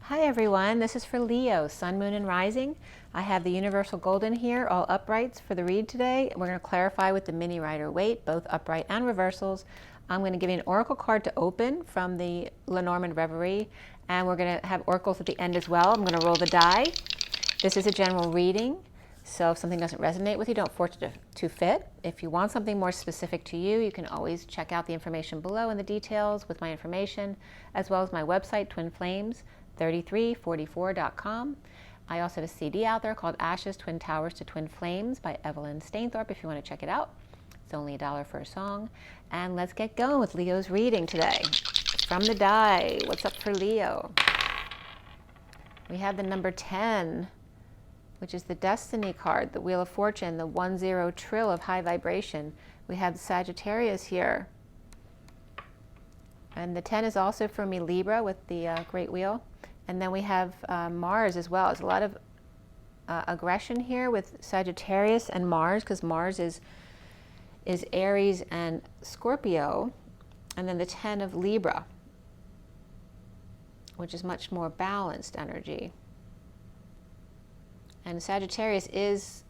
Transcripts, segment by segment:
Hi everyone, this is for Leo, Sun, Moon, and Rising. I have the Universal Golden here, all uprights for the read today. We're going to clarify with the Mini Rider-Waite, both upright and reversals. I'm going to give you an oracle card to open from the Lenormand Reverie, and we're going to have oracles at the end as well. I'm going to roll the die. This is a general reading, so if something doesn't resonate with you, don't force it to fit. If you want something more specific to you, you can always check out the information below in the details with my information, as well as my website, twinflames3344.com. I also have a CD out there called Ashes, Twin Towers to Twin Flames by Evelyn Stainthorpe if you want to check it out. It's only $1 for a song. And let's get going with Leo's reading today. From the die, what's up for Leo? We have the number 10, which is the Destiny card, the Wheel of Fortune, the 1-0 trill of high vibration. We have the Sagittarius here. And the 10 is also for me, Libra, with the Great Wheel. And then we have Mars as well. There's a lot of aggression here with Sagittarius and Mars, because Mars is Aries and Scorpio. And then the 10 of Libra, which is much more balanced energy. And Sagittarius is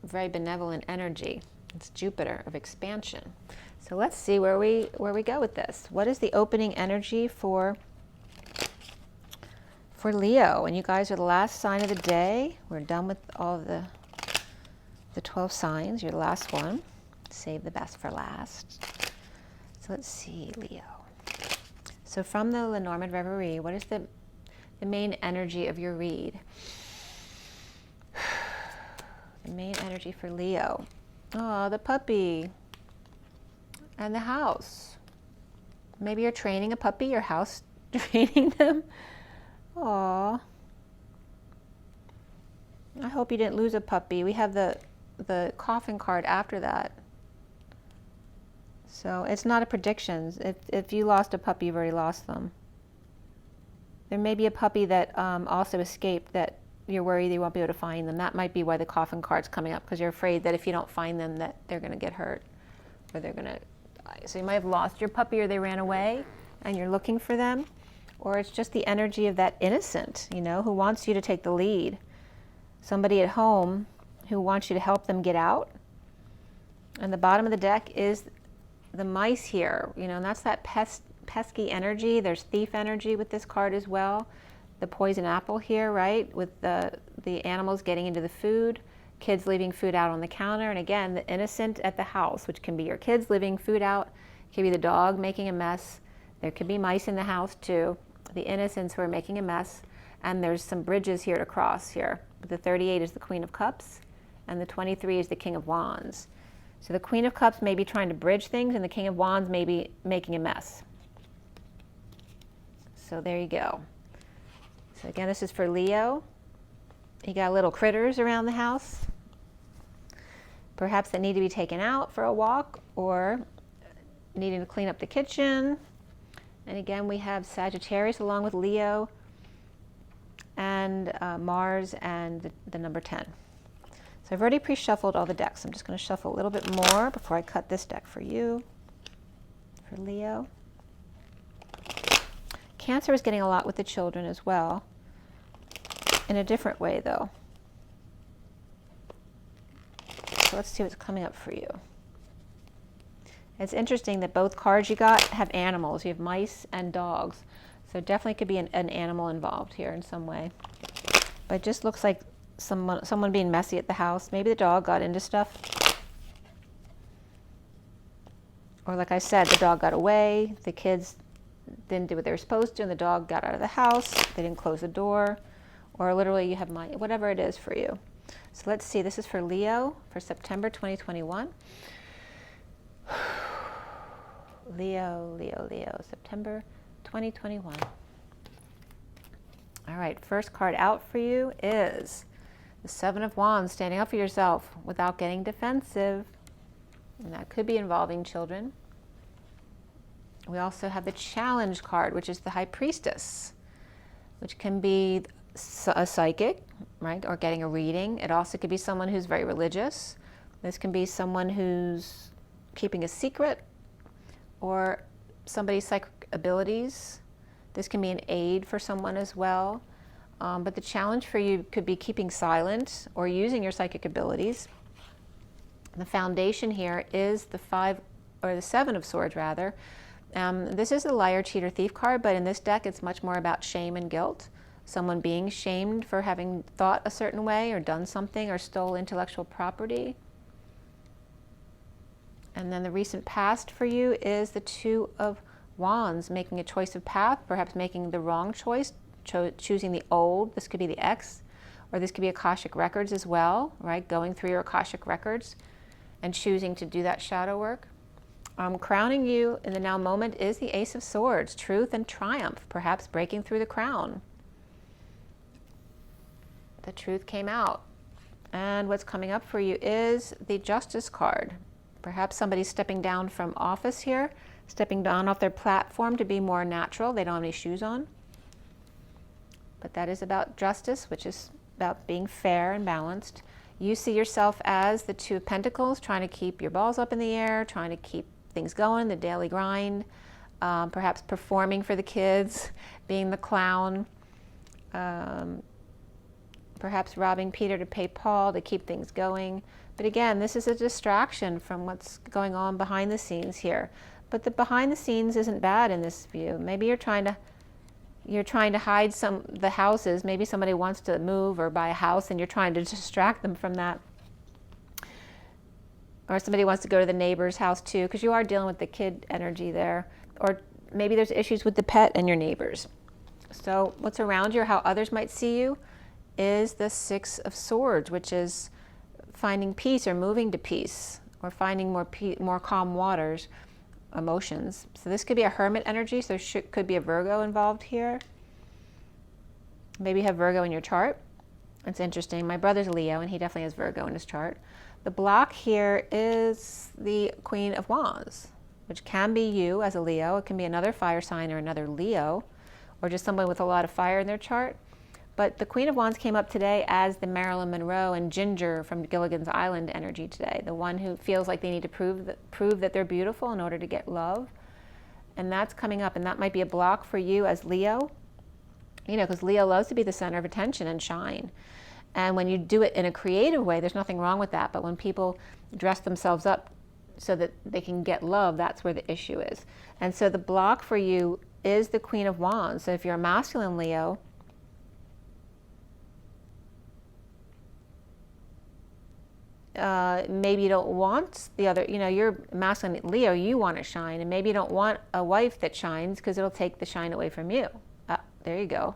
very benevolent energy. It's Jupiter of expansion. So let's see where we go with this. What is the opening energy for Leo? And you guys are the last sign of the day. We're done with all of the 12 signs. You're the last one. Save the best for last. So let's see, Leo. So from the Lenormand Reverie, what is the main energy of your read? The main energy for Leo. Oh, the puppy. And the house. Maybe you're training a puppy, your house training them. Aw. I hope you didn't lose a puppy. We have the coffin card after that. So it's not a prediction. If you lost a puppy, you've already lost them. There may be a puppy that also escaped that you're worried you won't be able to find them. That might be why the coffin card's coming up, because you're afraid that if you don't find them that they're going to get hurt or they're going to die. So you might have lost your puppy or they ran away and you're looking for them. Or it's just the energy of that innocent, you know, who wants you to take the lead. Somebody at home who wants you to help them get out. And the bottom of the deck is the mice here, you know, and that's that pesky energy. There's thief energy with this card as well. The poison apple here, right, with the animals getting into the food, kids leaving food out on the counter, and again, the innocent at the house, which can be your kids leaving food out, it can be the dog making a mess, there could be mice in the house too, the innocents who are making a mess, and there's some bridges here to cross here. The 38 is the Queen of Cups, and the 23 is the King of Wands. So the Queen of Cups may be trying to bridge things, and the King of Wands may be making a mess. So there you go. So again, this is for Leo. You got little critters around the house, perhaps that need to be taken out for a walk or needing to clean up the kitchen. And again, we have Sagittarius along with Leo and Mars and the number 10. So I've already pre-shuffled all the decks. I'm just going to shuffle a little bit more before I cut this deck for you, for Leo. Cancer is getting a lot with the children as well, in a different way though. So let's see what's coming up for you. It's interesting that both cards you got have animals. You have mice and dogs. So definitely could be an animal involved here in some way. But it just looks like someone being messy at the house. Maybe the dog got into stuff. Or like I said, the dog got away, the kids didn't do what they were supposed to, and the dog got out of the house, they didn't close the door, or literally you have whatever it is for you. So let's see, this is for Leo for September 2021. Leo, September 2021. All right, first card out for you is the 7 of Wands, standing up for yourself without getting defensive. And that could be involving children. We also have the challenge card, which is the High Priestess, which can be a psychic, right, or getting a reading. It also could be someone who's very religious. This can be someone who's keeping a secret, or somebody's psychic abilities. This can be an aid for someone as well. But the challenge for you could be keeping silent or using your psychic abilities. The foundation here is the Seven of Swords, rather. This is the liar, cheater, thief card, but in this deck it's much more about shame and guilt. Someone being shamed for having thought a certain way or done something or stole intellectual property. And then the recent past for you is the Two of Wands, making a choice of path, perhaps making the wrong choice, choosing the old. This could be the ex, or this could be Akashic Records as well, right? Going through your Akashic Records and choosing to do that shadow work. Crowning you in the now moment is the Ace of Swords, truth and triumph, perhaps breaking through the crown. The truth came out. And what's coming up for you is the Justice card. Perhaps somebody's stepping down from office here, stepping down off their platform to be more natural. They don't have any shoes on. But that is about justice, which is about being fair and balanced. You see yourself as the Two of Pentacles, trying to keep your balls up in the air, trying to keep things going, the daily grind, perhaps performing for the kids, being the clown, perhaps robbing Peter to pay Paul to keep things going. But again, this is a distraction from what's going on behind the scenes here. But the behind the scenes isn't bad in this view. Maybe you're trying to hide the houses. Maybe somebody wants to move or buy a house and you're trying to distract them from that. Or somebody wants to go to the neighbor's house too, because you are dealing with the kid energy there. Or maybe there's issues with the pet and your neighbors. So what's around you or how others might see you is the Six of Swords, which is finding peace or moving to peace or finding more calm waters, emotions. So this could be a Hermit energy, so could be a Virgo involved here. Maybe you have Virgo in your chart. It's interesting. My brother's Leo and he definitely has Virgo in his chart. The block here is the Queen of Wands, which can be you as a Leo. It can be another fire sign or another Leo, or just someone with a lot of fire in their chart. But the Queen of Wands came up today as the Marilyn Monroe and Ginger from Gilligan's Island energy today, the one who feels like they need to prove that they're beautiful in order to get love. And that's coming up, and that might be a block for you as Leo, because Leo loves to be the center of attention and shine. And when you do it in a creative way, there's nothing wrong with that. But when people dress themselves up so that they can get love, that's where the issue is. And so the block for you is the Queen of Wands. So if you're a masculine Leo, maybe you don't want the other, you're masculine Leo, you want to shine, and maybe you don't want a wife that shines because it'll take the shine away from you. There you go.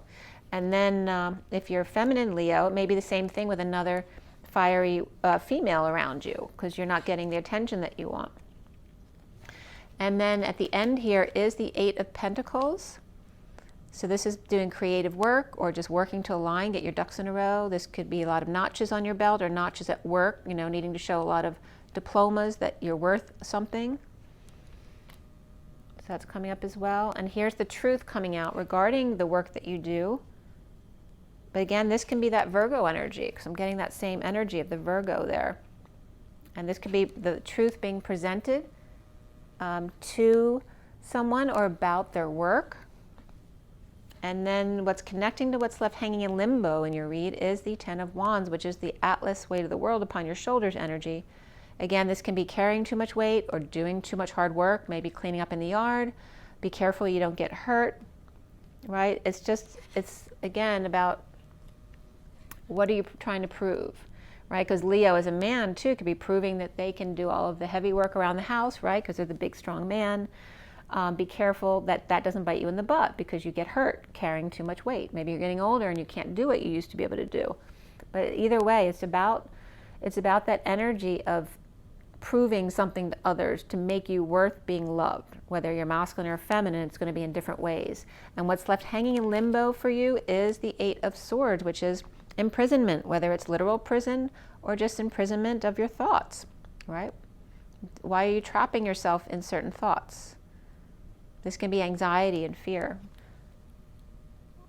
And then if you're feminine Leo, it may be the same thing with another fiery female around you because you're not getting the attention that you want. And then at the end here is the Eight of Pentacles. So this is doing creative work or just working to align, get your ducks in a row. This could be a lot of notches on your belt or notches at work, needing to show a lot of diplomas that you're worth something. So that's coming up as well. And here's the truth coming out regarding the work that you do. But again, this can be that Virgo energy because I'm getting that same energy of the Virgo there. And this could be the truth being presented to someone or about their work. And then what's connecting to what's left hanging in limbo in your read is the Ten of Wands, which is the Atlas weight of the world upon your shoulders energy. Again, this can be carrying too much weight or doing too much hard work, maybe cleaning up in the yard. Be careful you don't get hurt, right? It's again about what are you trying to prove, right? Because Leo as a man too could be proving that they can do all of the heavy work around the house, right? Because they're the big strong man. Be careful that doesn't bite you in the butt because you get hurt carrying too much weight. Maybe you're getting older and you can't do what you used to be able to do. But either way, it's about that energy of proving something to others to make you worth being loved. Whether you're masculine or feminine, it's going to be in different ways. And what's left hanging in limbo for you is the Eight of Swords, which is imprisonment, whether it's literal prison or just imprisonment of your thoughts, right? Why are you trapping yourself in certain thoughts? This can be anxiety and fear.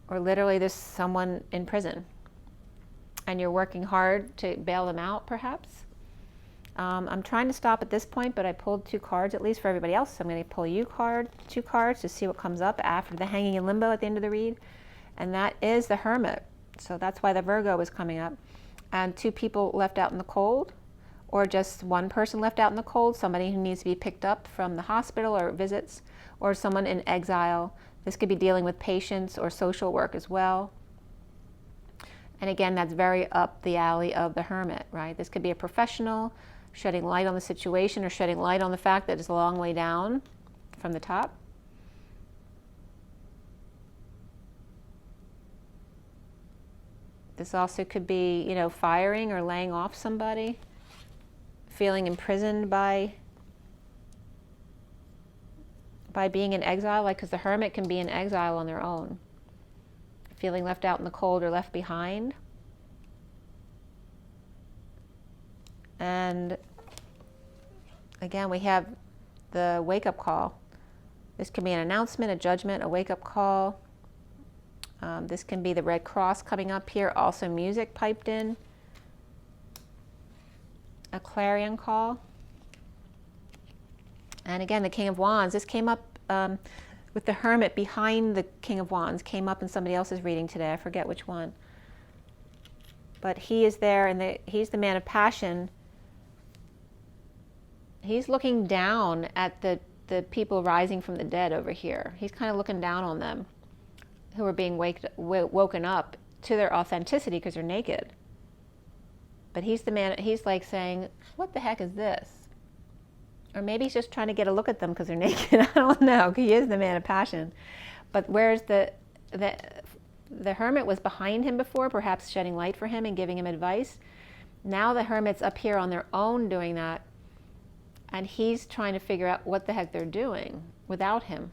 Or literally there's someone in prison and you're working hard to bail them out, perhaps. I'm trying to stop at this point, but I pulled 2 cards at least for everybody else. So I'm going to pull you 2 cards to see what comes up after the hanging in limbo at the end of the read. And that is the Hermit. So that's why the Virgo is coming up. And 2 people left out in the cold, or just 1 person left out in the cold, somebody who needs to be picked up from the hospital or visits, or someone in exile. This could be dealing with patients or social work as well. And again, that's very up the alley of the Hermit, right? This could be a professional shedding light on the situation, or shedding light on the fact that it's a long way down from the top. This also could be, you know, firing or laying off somebody, feeling imprisoned by being in exile, like, because the Hermit can be in exile on their own. Feeling left out in the cold or left behind. And again, we have the wake-up call. This can be an announcement, a judgment, a wake-up call. This can be the Red Cross coming up here, also music piped in. A clarion call. And again, the King of Wands. This came up with the Hermit behind the King of Wands, came up in somebody else's reading today. I forget which one. But he is there, and he's the man of passion. He's looking down at the people rising from the dead over here. He's kind of looking down on them, who are being woken up to their authenticity because they're naked. But he's the man, he's like saying, what the heck is this? Or maybe he's just trying to get a look at them because they're naked. I don't know. He is the man of passion. But whereas the Hermit was behind him before, perhaps shedding light for him and giving him advice, now the Hermit's up here on their own doing that, and he's trying to figure out what the heck they're doing without him.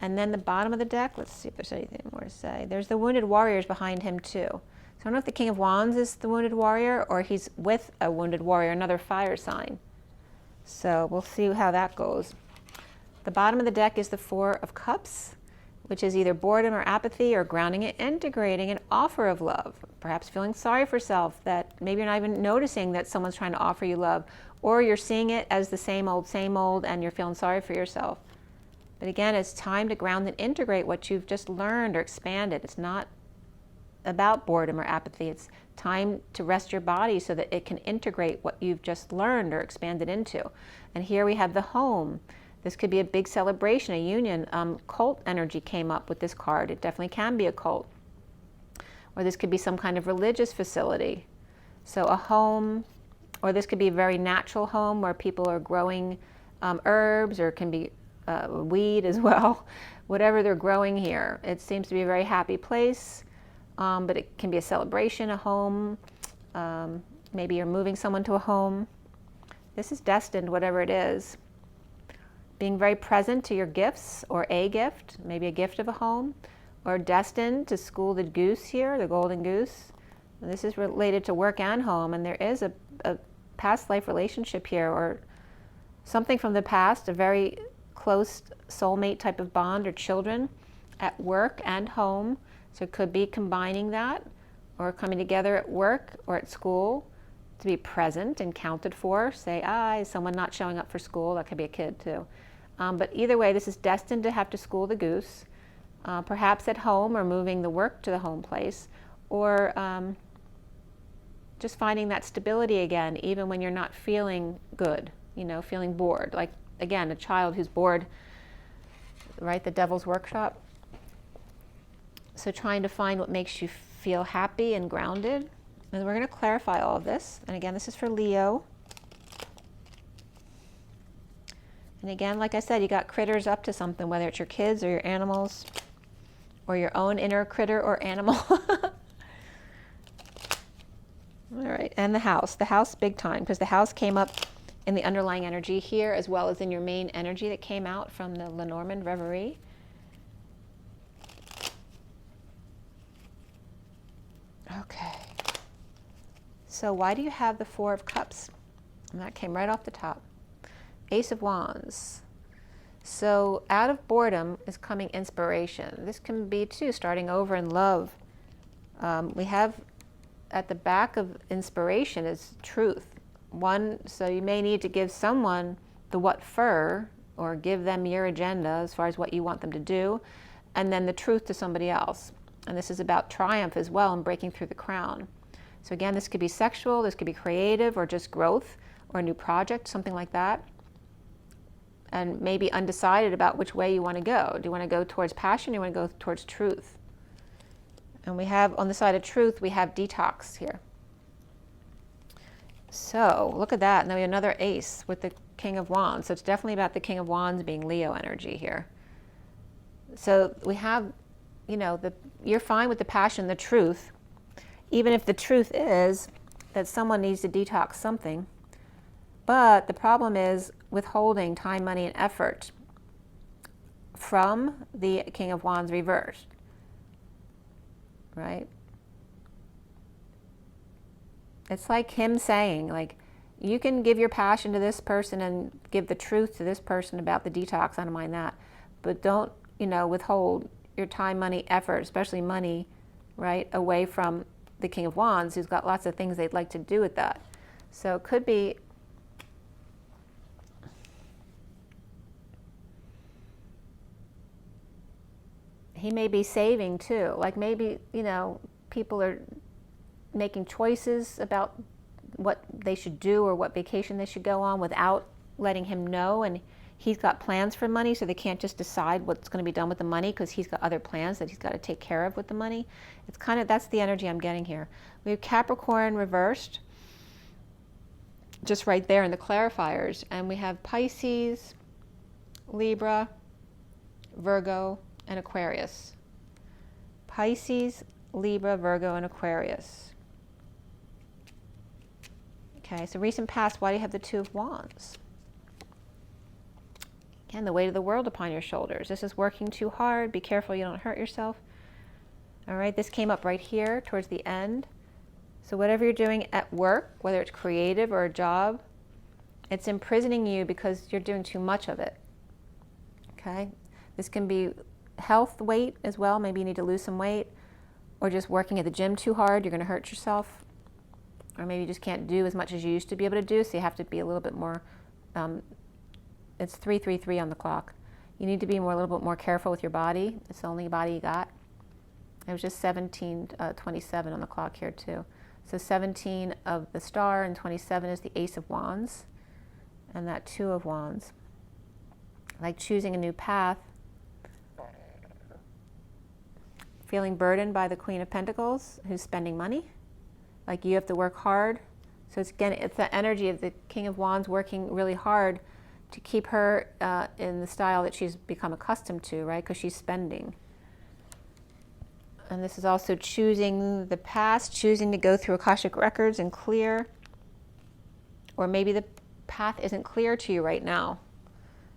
And then the bottom of the deck, let's see if there's anything more to say. There's the Wounded Warriors behind him too. So I don't know if the King of Wands is the Wounded Warrior, or he's with a Wounded Warrior, another fire sign. So we'll see how that goes. The bottom of the deck is the 4 of Cups, which is either boredom or apathy, or grounding and integrating an offer of love. Perhaps feeling sorry for self, that maybe you're not even noticing that someone's trying to offer you love, or you're seeing it as the same old, and you're feeling sorry for yourself. But again, it's time to ground and integrate what you've just learned or expanded. It's not about boredom or apathy. It's time to rest your body so that it can integrate what you've just learned or expanded into. And here we have the home. This could be a big celebration, a union. Cult energy came up with this card. It definitely can be a cult. Or this could be some kind of religious facility. So a home, or this could be a very natural home where people are growing herbs, or it can be weed as well. Whatever they're growing here. It seems to be a very happy place. But it can be a celebration, a home. Maybe you're moving someone to a home. This is destined, whatever it is. Being very present to your gifts, or a gift, maybe a gift of a home, or destined to school the goose here, the golden goose. And this is related to work and home, and there is a past life relationship here, or something from the past, a very close soulmate type of bond, or children at work and home. So it could be combining that, or coming together at work or at school to be present and counted for. Say, is someone not showing up for school? That could be a kid too. But either way, this is destined to have to school the goose, perhaps at home, or moving the work to the home place, or just finding that stability again, even when you're not feeling good, feeling bored. Like, again, a child who's bored, right? The devil's workshop. So trying to find what makes you feel happy and grounded. And we're going to clarify all of this. And again, this is for Leo. And again, like I said, you got critters up to something, whether it's your kids or your animals, or your own inner critter or animal. All right, and the house. The house, big time, because the house came up in the underlying energy here, as well as in your main energy that came out from the Lenormand Reverie. Okay, so why do you have the 4 of Cups? And that came right off the top. Ace of Wands. So out of boredom is coming inspiration. This can be too, starting over in love. We have at the back of inspiration is truth. So you may need to give someone the what for, or give them your agenda as far as what you want them to do, and then the truth to somebody else. And this is about triumph as well and breaking through the crown. So again, this could be sexual, this could be creative, or just growth, or a new project, something like that. And maybe undecided about which way you want to go. Do you want to go towards passion, or do you want to go towards truth? And we have, on the side of truth, we have detox here. So look at that. Now we have another ace with the King of Wands. So it's definitely about the King of Wands being Leo energy here. So we have, you know, you're fine with the passion, the truth, even if the truth is that someone needs to detox something. But the problem is withholding time, money, and effort from the King of Wands reversed, right? It's like him saying, like, you can give your passion to this person and give the truth to this person about the detox, I don't mind that. But don't, you know, withhold your time, money, effort, especially money, right, away from the King of Wands, who's got lots of things they'd like to do with that. So it could be, he may be saving too. Like maybe, you know, people are making choices about what they should do or what vacation they should go on without letting him know, and he's got plans for money, so they can't just decide what's going to be done with the money because he's got other plans that he's got to take care of with the money. It's kind of, that's the energy I'm getting here. We have Capricorn reversed, just right there in the clarifiers, and we have Pisces, Libra, Virgo, and Aquarius. Pisces, Libra, Virgo, and Aquarius. Okay, so recent past, why do you have the Two of Wands? Again, the weight of the world upon your shoulders. This is working too hard. Be careful you don't hurt yourself. All right, this came up right here towards the end. So whatever you're doing at work, whether it's creative or a job, it's imprisoning you because you're doing too much of it. Okay, this can be health weight as well. Maybe you need to lose some weight, or just working at the gym too hard, you're going to hurt yourself. Or maybe you just can't do as much as you used to be able to do, so you have to be a little bit more, it's 333 on the clock. You need to be a little bit more careful with your body. It's the only body you got. It was just 17:27 on the clock here too. So 17 of the star and 27 is the Ace of Wands, and that Two of Wands. Like choosing a new path. Feeling burdened by the Queen of Pentacles, who's spending money. Like you have to work hard. So it's, again, it's the energy of the King of Wands working really hard to keep her in the style that she's become accustomed to, right? Because she's spending. And this is also choosing the past, choosing to go through Akashic records and clear. Or maybe the path isn't clear to you right now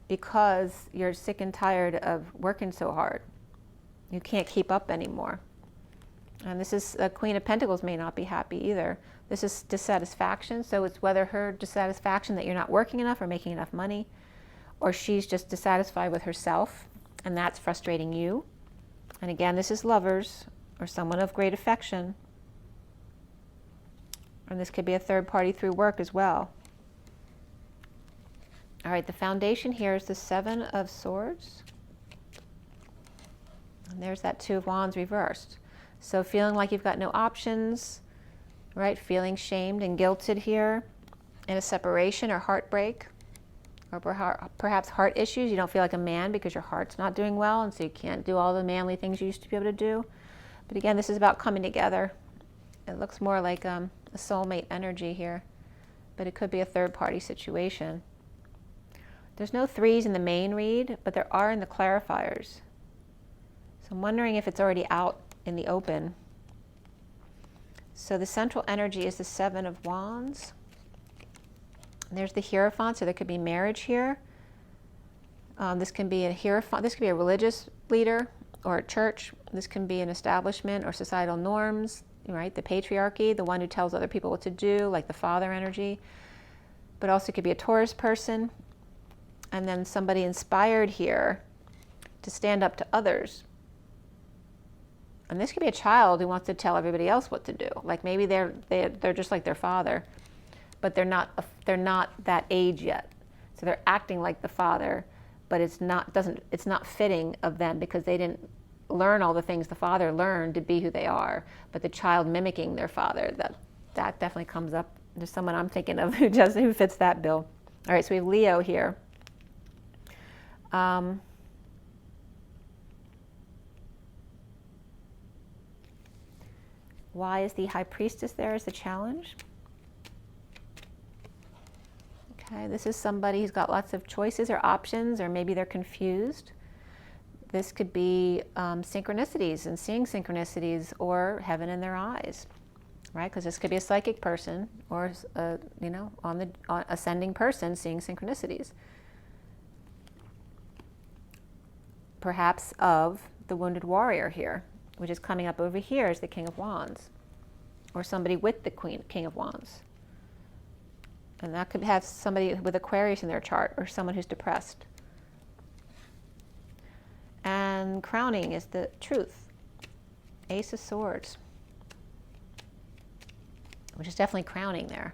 because you're sick and tired of working so hard. You can't keep up anymore. And this is, Queen of Pentacles may not be happy either. This is dissatisfaction, so it's whether her dissatisfaction that you're not working enough or making enough money, or she's just dissatisfied with herself, and that's frustrating you. And again, this is lovers, or someone of great affection. And this could be a third party through work as well. All right, the foundation here is the Seven of Swords. And there's that Two of Wands reversed. So feeling like you've got no options, right? Feeling shamed and guilted here in a separation or heartbreak, or perhaps heart issues. You don't feel like a man because your heart's not doing well, and so you can't do all the manly things you used to be able to do. But again, this is about coming together. It looks more like a soulmate energy here, but it could be a third-party situation. There's no threes in the main read, but there are in the clarifiers. So I'm wondering if it's already out in the open. So the central energy is the Seven of Wands. And there's the Hierophant, so there could be marriage here. This can be a Hierophant, this could be a religious leader or a church. This can be an establishment or societal norms, right? The patriarchy, the one who tells other people what to do, like the father energy. But also could be a Taurus person. And then somebody inspired here to stand up to others. And this could be a child who wants to tell everybody else what to do. Like maybe they're just like their father, but they're not that age yet. So they're acting like the father, but it's not fitting of them because they didn't learn all the things the father learned to be who they are, but the child mimicking their father, that definitely comes up. There's someone I'm thinking of who fits that bill. All right, so we have Leo here. Why is the High Priestess there as the challenge? Okay, this is somebody who's got lots of choices or options, or maybe they're confused. This could be synchronicities and seeing synchronicities, or heaven in their eyes, right? Because this could be a psychic person or, on ascending person seeing synchronicities. Perhaps of the wounded warrior here, which is coming up over here as the King of Wands, or somebody with the King of Wands. And that could have somebody with Aquarius in their chart, or someone who's depressed. And crowning is the truth. Ace of Swords, which is definitely crowning there.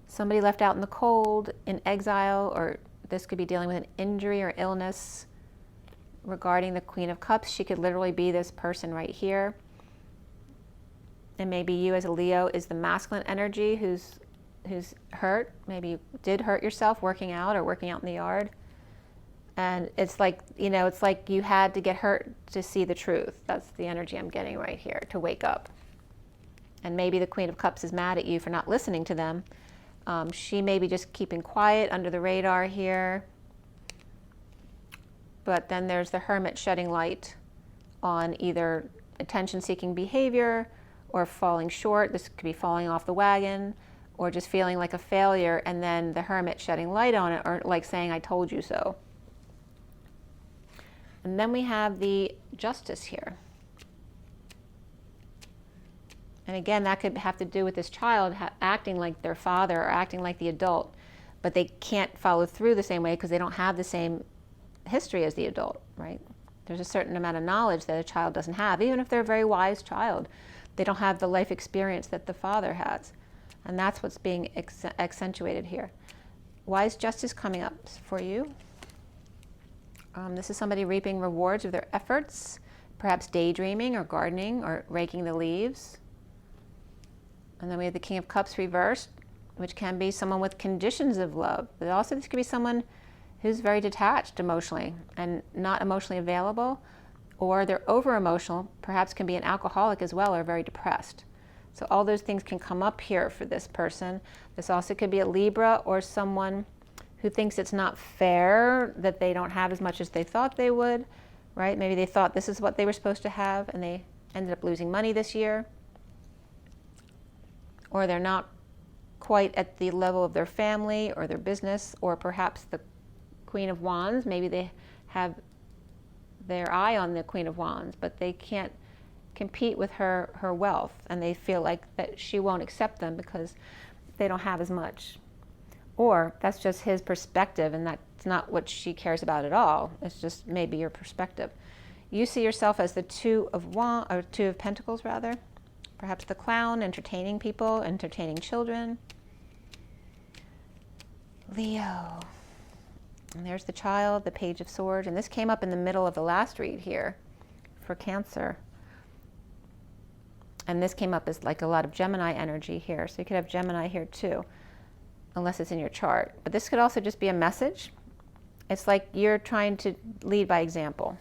Somebody left out in the cold, in exile, or this could be dealing with an injury or illness. Regarding the Queen of Cups, she could literally be this person right here. And maybe you as a Leo is the masculine energy who's hurt. Maybe you did hurt yourself working out or working out in the yard. And it's like, it's like you had to get hurt to see the truth. That's the energy I'm getting right here, to wake up. And maybe the Queen of Cups is mad at you for not listening to them. She may be just keeping quiet under the radar here. But then there's the Hermit shedding light on either attention-seeking behavior or falling short. This could be falling off the wagon, or just feeling like a failure, and then the Hermit shedding light on it, or like saying, I told you so. And then we have the Justice here. And again, that could have to do with this child acting like their father or acting like the adult, but they can't follow through the same way because they don't have the same history as the adult, right? There's a certain amount of knowledge that a child doesn't have. Even if they're a very wise child, they don't have the life experience that the father has. And that's what's being accentuated here. Why is Justice coming up for you? This is somebody reaping rewards of their efforts, perhaps daydreaming or gardening or raking the leaves. And then we have the King of Cups reversed, which can be someone with conditions of love. But also this could be someone who's very detached emotionally and not emotionally available, or they're over-emotional, perhaps can be an alcoholic as well, or very depressed. So all those things can come up here for this person. This also could be a Libra, or someone who thinks it's not fair that they don't have as much as they thought they would, right? Maybe they thought this is what they were supposed to have and they ended up losing money this year. Or they're not quite at the level of their family or their business, or perhaps the Queen of Wands, maybe they have their eye on the Queen of Wands, but they can't compete with her wealth, and they feel like that she won't accept them because they don't have as much. Or that's just his perspective, and that's not what she cares about at all. It's just maybe your perspective. You see yourself as the Two of Pentacles, rather. Perhaps the Clown, entertaining people, entertaining children. Leo. And there's the Child, the Page of Swords, and this came up in the middle of the last read here for Cancer. And this came up as like a lot of Gemini energy here, so you could have Gemini here too, unless it's in your chart. But this could also just be a message. It's like you're trying to lead by example.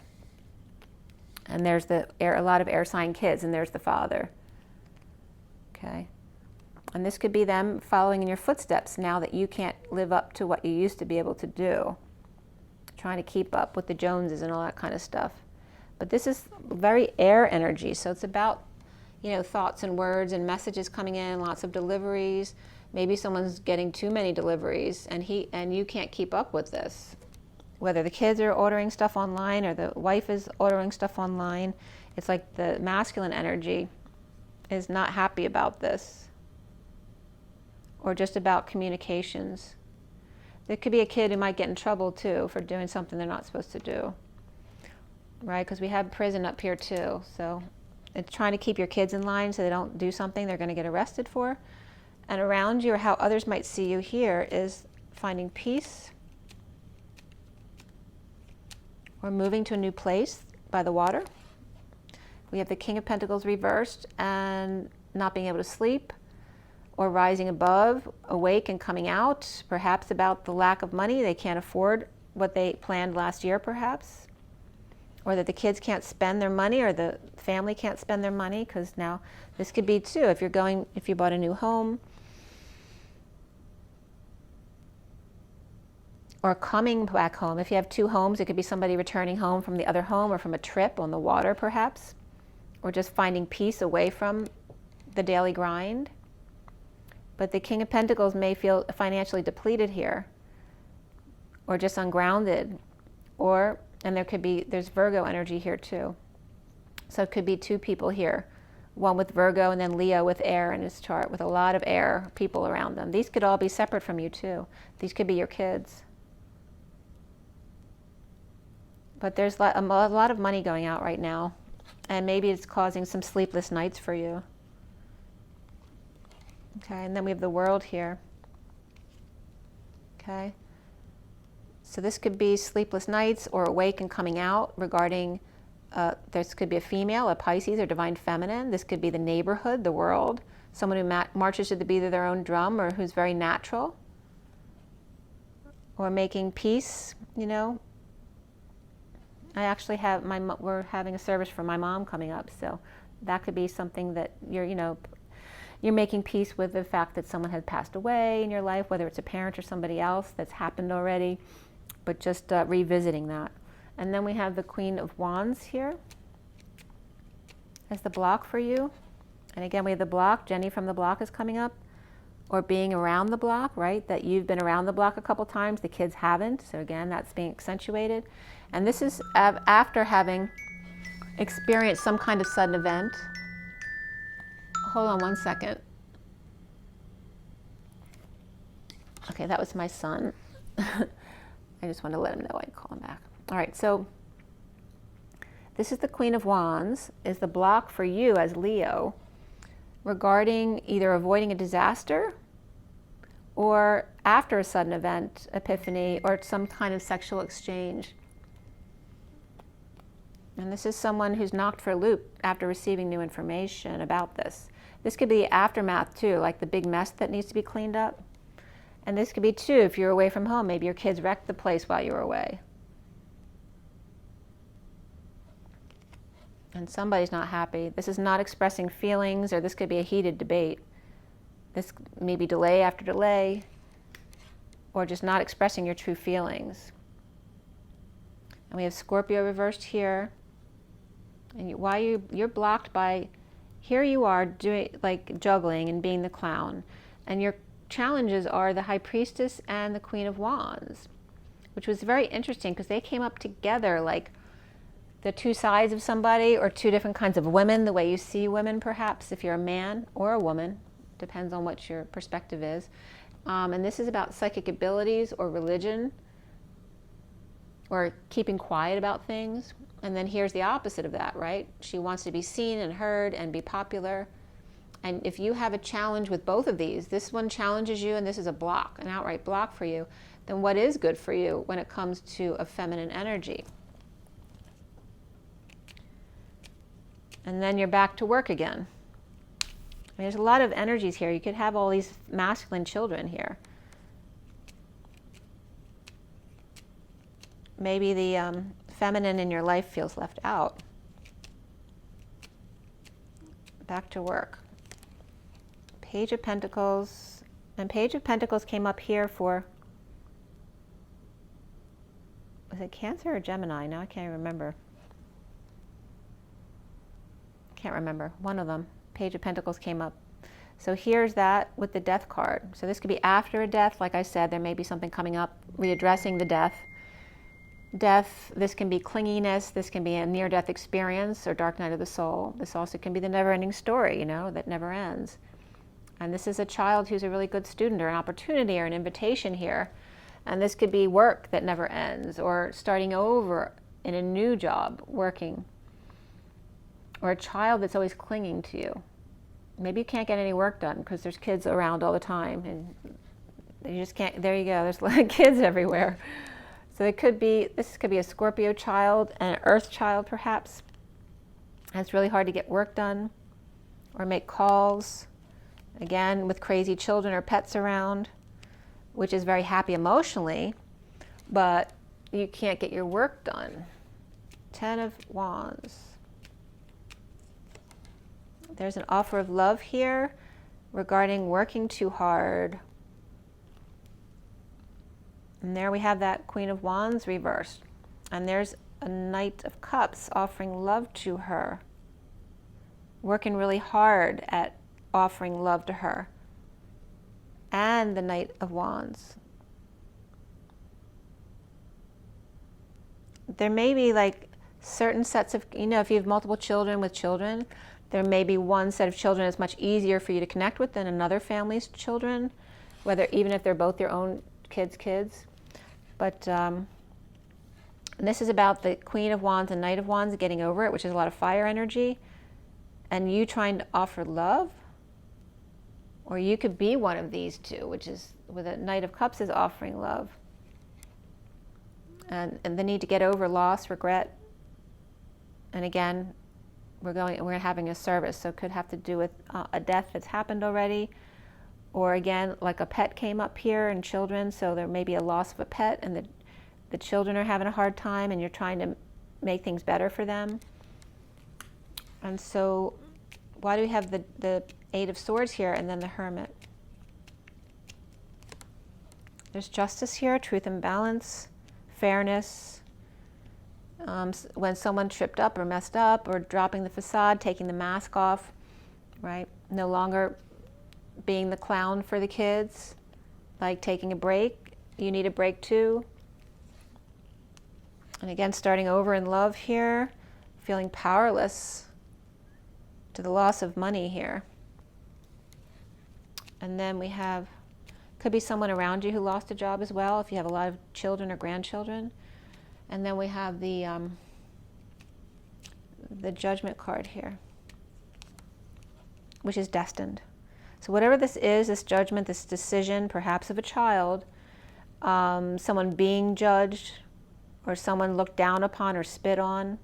And there's a lot of air sign kids, and there's the father. Okay. And this could be them following in your footsteps now that you can't live up to what you used to be able to do. Trying to keep up with the Joneses and all that kind of stuff. But this is very air energy, so it's about, thoughts and words and messages coming in, lots of deliveries. Maybe someone's getting too many deliveries and you can't keep up with this. Whether the kids are ordering stuff online or the wife is ordering stuff online, it's like the masculine energy is not happy about this. Or just about communications. There could be a kid who might get in trouble too for doing something they're not supposed to do. Right? Because we have prison up here too. So it's trying to keep your kids in line so they don't do something they're going to get arrested for. And around you, or how others might see you here, is finding peace, or moving to a new place by the water, We have the King of Pentacles reversed and not being able to sleep, or rising above, awake and coming out, perhaps about the lack of money. They can't afford what they planned last year, perhaps. Or that the kids can't spend their money, or the family can't spend their money, because now this could be too, if you bought a new home, or coming back home. If you have two homes, it could be somebody returning home from the other home, or from a trip on the water perhaps, or just finding peace away from the daily grind. But the King of Pentacles may feel financially depleted here, or just ungrounded, and there's Virgo energy here too. So it could be two people here, one with Virgo and then Leo with air in his chart, with a lot of air people around them. These could all be separate from you too. These could be your kids. But there's a lot of money going out right now, and maybe it's causing some sleepless nights for you. Okay, and then we have the World here. Okay. So this could be sleepless nights or awake and coming out regarding, this could be a female, a Pisces, or divine feminine. This could be the neighborhood, the world, someone who marches to the beat of their own drum, or who's very natural, or making peace, you know. I actually have we're having a service for my mom coming up, so that could be something that you're making peace with the fact that someone had passed away in your life, whether it's a parent or somebody else that's happened already, but just revisiting that. And then we have the Queen of Wands here as the block for you. And again, we have the block. Jenny from the block is coming up, or being around the block, right? That you've been around the block a couple times, the kids haven't. So again, that's being accentuated. And this is after having experienced some kind of sudden event. Hold on one second. Okay, that was my son. I just want to let him know I'd call him back. All right, so this is the Queen of Wands, is the block for you as Leo regarding either avoiding a disaster, or after a sudden event, epiphany, or some kind of sexual exchange. And this is someone who's knocked for a loop after receiving new information about this. This could be aftermath too, like the big mess that needs to be cleaned up. And this could be too, if you're away from home, maybe your kids wrecked the place while you were away. And somebody's not happy. This is not expressing feelings, or this could be a heated debate. This may be delay after delay, or just not expressing your true feelings. And we have Scorpio reversed here. And you're blocked by, here you are doing like juggling and being the clown, and your challenges are the High Priestess and the Queen of Wands, which was very interesting because they came up together like the two sides of somebody, or two different kinds of women, the way you see women perhaps, if you're a man or a woman, depends on what your perspective is. And this is about psychic abilities or religion, or keeping quiet about things. And then here's the opposite of that, right? She wants to be seen and heard and be popular. And if you have a challenge with both of these, this one challenges you and this is a block, an outright block for you, then what is good for you when it comes to a feminine energy? And then you're back to work again. I mean, there's a lot of energies here. You could have all these masculine children here. Maybe the feminine in your life feels left out. Back to work. Page of Pentacles. And Page of Pentacles came up here for, was it Cancer or Gemini? Now I can't remember. Can't remember. One of them. Page of Pentacles came up. So here's that with the Death card. So this could be after a death. Like I said, there may be something coming up, readdressing the death. Death, this can be clinginess, this can be a near-death experience or dark night of the soul. This also can be the never-ending story, that never ends. And this is a child who's a really good student, or an opportunity or an invitation here. And this could be work that never ends, or starting over in a new job, working. Or a child that's always clinging to you. Maybe you can't get any work done because there's kids around all the time, and you just can't, there you go, there's like kids everywhere. So this could be a Scorpio child and an Earth child perhaps. And it's really hard to get work done or make calls. Again, with crazy children or pets around, which is very happy emotionally, but you can't get your work done. 10 of Wands. There's an offer of love here regarding working too hard. And there we have that Queen of Wands reversed. And there's a Knight of Cups offering love to her. Working really hard at offering love to her. And the Knight of Wands. There may be like certain sets of, you know, if you have multiple children with children, there may be one set of children that's much easier for you to connect with than another family's children, whether even if they're both your own kids. But and this is about the Queen of Wands and Knight of Wands getting over it, which is a lot of fire energy, and you trying to offer love. Or you could be one of these two, which is with a Knight of Cups is offering love. And the need to get over loss, regret. And again, we're having a service, so it could have to do with a death that's happened already. Or again, like a pet came up here and children, so there may be a loss of a pet and the children are having a hard time and you're trying to make things better for them. And so why do we have the Eight of Swords here and then the Hermit? There's justice here, truth and balance, fairness. When someone tripped up or messed up, or dropping the facade, taking the mask off, right? No longer being the clown for the kids, like taking a break. You need a break too. And again, starting over in love here, feeling powerless to the loss of money here. And then we have, could be someone around you who lost a job as well, if you have a lot of children or grandchildren. And then we have the Judgment card here, which is destined. So whatever this is, this judgment, this decision, perhaps of a child, someone being judged, or someone looked down upon or spit on,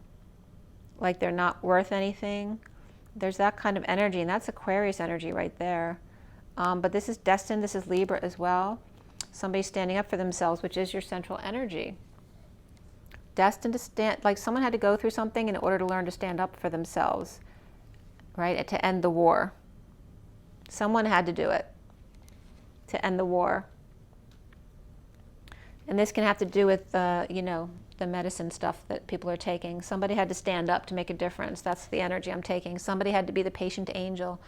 like they're not worth anything. There's that kind of energy, and that's Aquarius energy right there. But this is destined, this is Libra as well. Somebody standing up for themselves, which is your central energy. Destined to stand, like someone had to go through something in order to learn to stand up for themselves, right? To end the war. Someone had to do it to end the war. And this can have to do with, you know, the medicine stuff that people are taking. Somebody had to stand up to make a difference. That's the energy I'm taking. Somebody had to be the patient angel,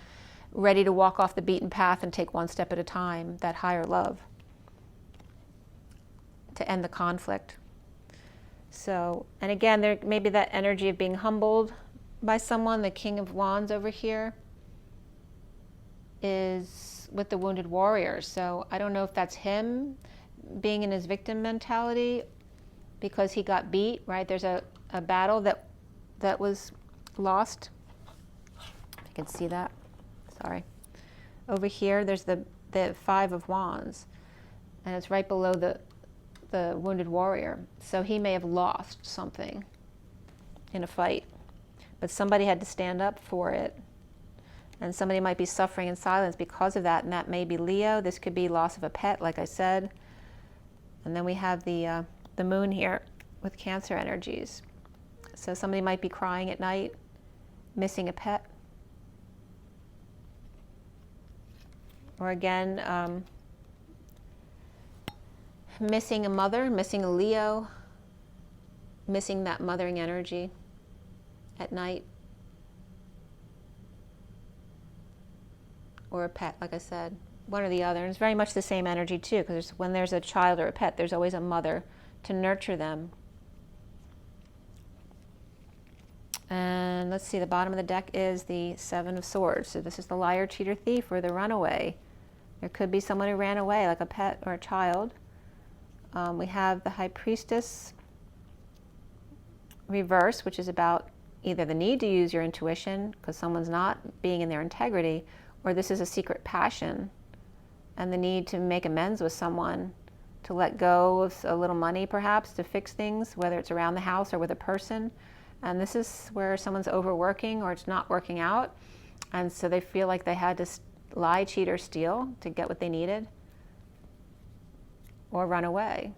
ready to walk off the beaten path and take one step at a time, that higher love, to end the conflict. So, and again, there may be that energy of being humbled by someone. The King of Wands over here is with the wounded warrior. So I don't know if that's him being in his victim mentality because he got beat, right? There's a battle that was lost. If you can see that, sorry. Over here, there's the Five of Wands, and it's right below the wounded warrior. So he may have lost something in a fight, but somebody had to stand up for it. And somebody might be suffering in silence because of that, and that may be Leo. This could be loss of a pet, like I said. And then we have the moon here with Cancer energies. So somebody might be crying at night, missing a pet. Or again, missing a mother, missing a Leo, missing that mothering energy at night. Or a pet, like I said, one or the other. And it's very much the same energy too, because when there's a child or a pet, there's always a mother to nurture them. And let's see, the bottom of the deck is the Seven of Swords. So this is the liar, cheater, thief, or the runaway. There could be someone who ran away, like a pet or a child. We have the High Priestess reverse, which is about either the need to use your intuition because someone's not being in their integrity, or this is a secret passion and the need to make amends with someone, to let go of a little money perhaps to fix things, whether it's around the house or with a person. And this is where someone's overworking or it's not working out. And so they feel like they had to lie, cheat, or steal to get what they needed, or run away,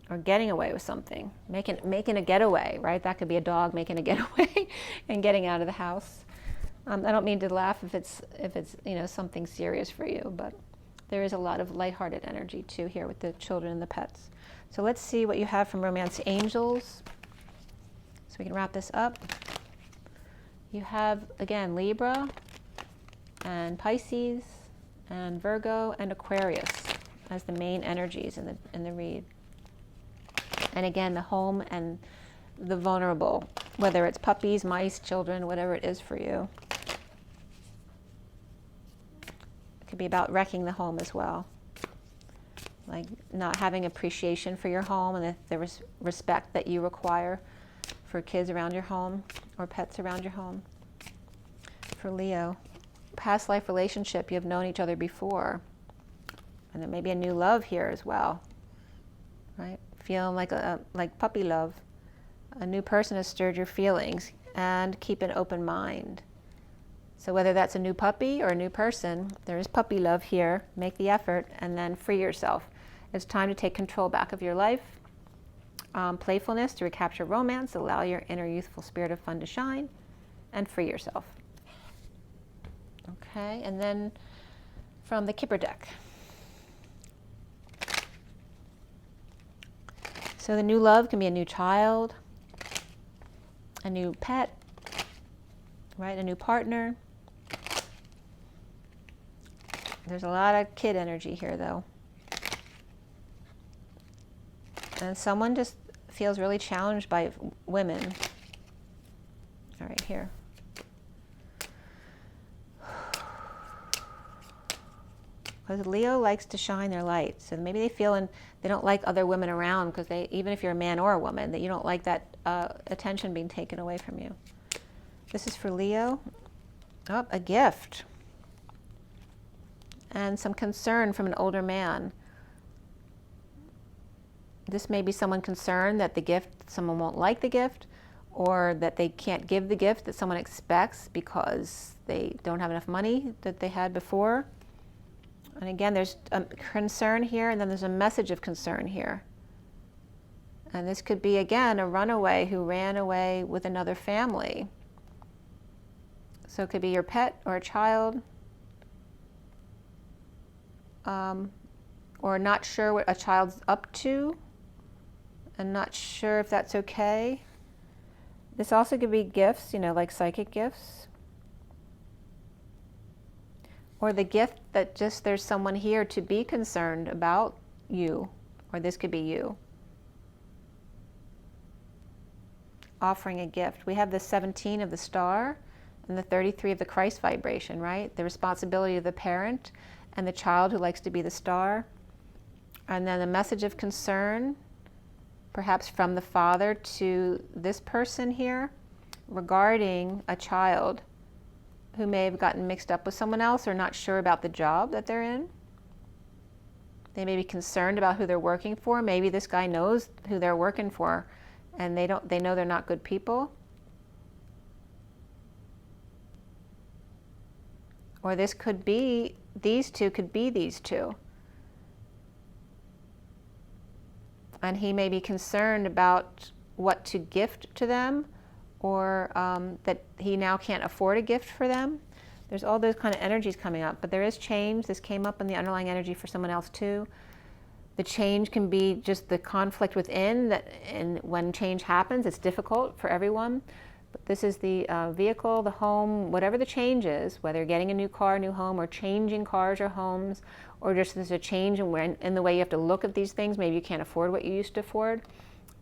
or getting away with something, making a getaway, right? That could be a dog making a getaway and getting out of the house. I don't mean to laugh if it's something serious for you, but there is a lot of lighthearted energy too here with the children and the pets. So let's see what you have from Romance Angels, so we can wrap this up. You have, again, Libra and Pisces and Virgo and Aquarius as the main energies in the read. And again, the home and the vulnerable, whether it's puppies, mice, children, whatever it is for you. It could be about wrecking the home as well. Like not having appreciation for your home and the respect that you require for kids around your home or pets around your home. For Leo, past life relationship, you have known each other before. And there may be a new love here as well, right? Feeling like puppy love. A new person has stirred your feelings, and keep an open mind. So whether that's a new puppy or a new person, there is puppy love here. Make the effort and then free yourself. It's time to take control back of your life. Playfulness to recapture romance, allow your inner youthful spirit of fun to shine, and free yourself. Okay, and then from the Kipper deck. So the new love can be a new child, a new pet, right? A new partner. There's a lot of kid energy here, though. And someone just feels really challenged by women. All right, here. Because Leo likes to shine their light. So maybe they feel they don't like other women around, because even if you're a man or a woman, that you don't like that attention being taken away from you. This is for Leo. Oh, a gift. And some concern from an older man. This may be someone concerned that the gift, someone won't like the gift, or that they can't give the gift that someone expects because they don't have enough money that they had before. And again, there's a concern here, and then there's a message of concern here. And this could be, again, a runaway who ran away with another family. So it could be your pet or a child, or not sure what a child's up to, and not sure if that's okay. This also could be gifts, like psychic gifts. Or the gift that just there's someone here to be concerned about you, or this could be you. Offering a gift. We have the 17 of the star and the 33 of the Christ vibration, right? The responsibility of the parent and the child who likes to be the star. And then a message of concern, perhaps from the father to this person here, regarding a child who may have gotten mixed up with someone else or not sure about the job that they're in. They may be concerned about who they're working for. Maybe this guy knows who they're working for, and they know they're not good people. Or this could be, these two could be these two. And he may be concerned about what to gift to them, or that he now can't afford a gift for them. There's all those kind of energies coming up, but there is change. This came up in the underlying energy for someone else too. The change can be just the conflict within, and when change happens, it's difficult for everyone. But this is the vehicle, the home, whatever the change is, whether getting a new car, new home, or changing cars or homes, or just there's a change in the way you have to look at these things. Maybe you can't afford what you used to afford,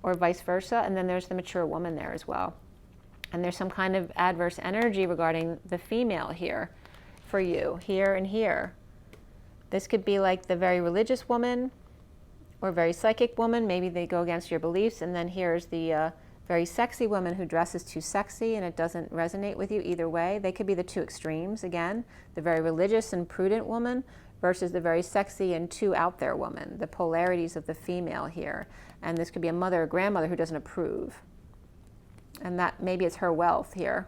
or vice versa. And then there's the mature woman there as well. And there's some kind of adverse energy regarding the female here for you, here and here. This could be like the very religious woman or very psychic woman. Maybe they go against your beliefs. And then here's the very sexy woman who dresses too sexy and it doesn't resonate with you either way. They could be the two extremes again. The very religious and prudent woman versus the very sexy and too out there woman. The polarities of the female here. And this could be a mother or grandmother who doesn't approve. And that maybe it's her wealth here.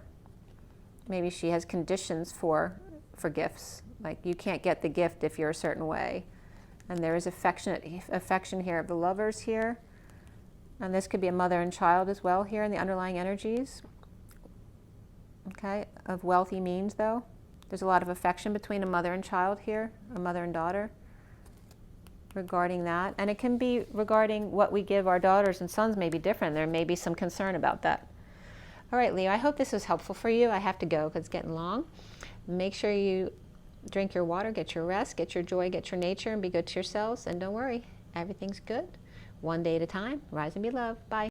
Maybe she has conditions for gifts. Like you can't get the gift if you're a certain way. And there is affection here of the Lovers here. And this could be a mother and child as well here in the underlying energies. Okay, of wealthy means though. There's a lot of affection between a mother and child here, a mother and daughter, regarding that. And it can be regarding what we give our daughters and sons may be different. There may be some concern about that. All right, Leo, I hope this was helpful for you. I have to go because it's getting long. Make sure you drink your water, get your rest, get your joy, get your nature, and be good to yourselves. And don't worry, everything's good. One day at a time. Rise and be loved. Bye.